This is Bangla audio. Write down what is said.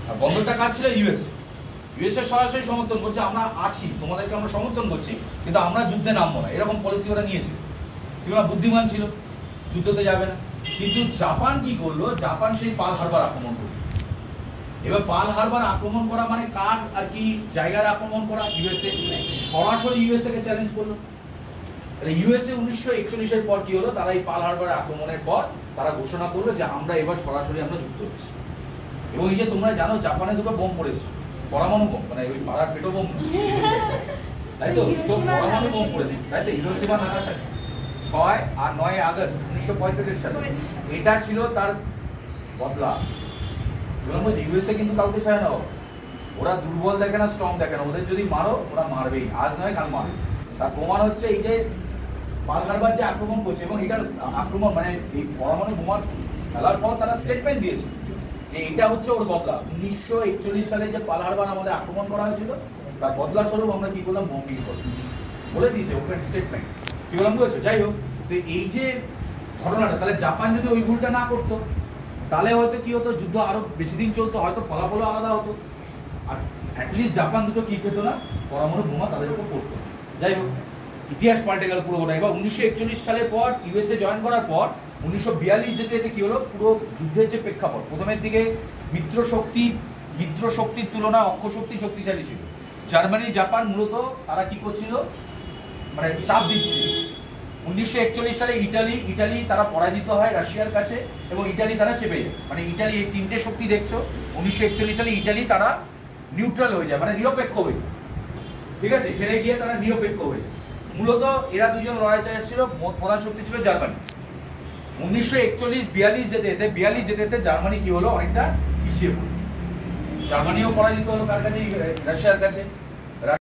আর বন্দরটা কাজ ছিল ইউএসএ। ইউএসএ সরাসরি সমর্থন করছে, আমরা আছি, তোমাদেরকে আমরা সমর্থন করছি, কিন্তু আমরা যুদ্ধে নামবো না, এরকম পলিসি ওরা নিয়েছিল। এগুলো বুদ্ধিমান ছিল, যুদ্ধতে যাবে না। কিন্তু জাপান কি করলো, জাপান সেই পার্ল হারবার আক্রমণ করলো। এবার পার্ল হারবার আক্রমণ করা মানে কার আর কি জায়গার আক্রমণ করা? ইউএসএ সরাসরি ইউএসএ কে চ্যালেঞ্জ করলো। ইউএসএ 1941-এর পর কি হলো, তারা এই পার্ল হারবার আক্রমণের পর তারা ঘোষণা করলো যে আমরা এবার সরাসরি আমরা যুক্ত হচ্ছি। এবং এই যে তোমরা জানো জাপানে দুটো বোম পড়েছে, পরমাণু বোম, মানে ওই পাড়ার পেটো বোম, তাই তো? পরমাণু বোম পড়েছে, তাই তো? হিরোশিমা নাগাসাকি 6 আর 9 আগস্ট 1945 সালে। এটা ছিল তার বদলা। ইউএসএ কিন্তু কাউকে চায় না, ওরা দুর্বল দেখে না, স্ট্রং দেখে না, ওদের যদি মারো ওরা মারবেই, আজ নয় কাল মারবে। তার প্রমাণ হচ্ছে এই যে পার্ল হারবার যে আক্রমণ করছে, এবং এটা আক্রমণ মানে এই পরমাণু বোমার ফেলার পর তারা স্টেটমেন্ট দিয়েছে যে এটা হচ্ছে ওর বদলা। 1941 সালে যে পার্ল হারবার আমাদের আক্রমণ করা হয়েছিল তার বদলা স্বরূপ আমরা কি করলাম, বোম্বিং করলাম, বলে দিয়েছে ওপেন স্টেটমেন্ট। কি বললাম বুঝেছো? যাই হোক, তো এই যে ঘটনাটা, তাহলে জাপান যদি ওই ভুলটা না করতো তাহলে হয়তো কি হতো, যুদ্ধ আরো বেশি দিন চলতো, হয়তো ফলাফলও আলাদা হতো, আর অ্যাটলিস্ট জাপান দুটো কি পেতো না, পরমাণু বোমা তাদের উপর পড়তো। যাই হোক, ইতিহাস পাল্টে গেল পুরো গোটা। এবার 1941 সালের পর ইউএসএ জয়েন করার পর 1942 যেতে যেতে কি হলো, পুরো যুদ্ধের যে প্রেক্ষাপট, প্রথমের দিকে মিত্র শক্তির তুলনায় অক্ষ শক্তি শক্তিশালী ছিল। জার্মানি জাপান মূলত তারা কি করছিল, মানে চাপ দিচ্ছিল। 1941 সালে ইটালি তারা পরাজিত হয় রাশিয়ার কাছে, এবং ইটালি তারা চেপে যায়। মানে ইটালি, এই তিনটে শক্তি দেখছো, 1941 সালে ইটালি তারা নিউট্রাল হয়ে যায়, মানে নিরপেক্ষ হয়ে যায়। ঠিক আছে, হেরে গিয়ে তারা নিরপেক্ষ হয়ে যায়। মূলত এরা দুজন লড়াই চাইছিল, প্রধান শক্তি ছিল জার্মানি। 1941-42 যেতে যেতে জার্মানি কি হলো, অনেকটা পিছিয়ে পড়ল। জার্মানিও পরাজিত হলো কার কাছে, রাশিয়ার কাছে।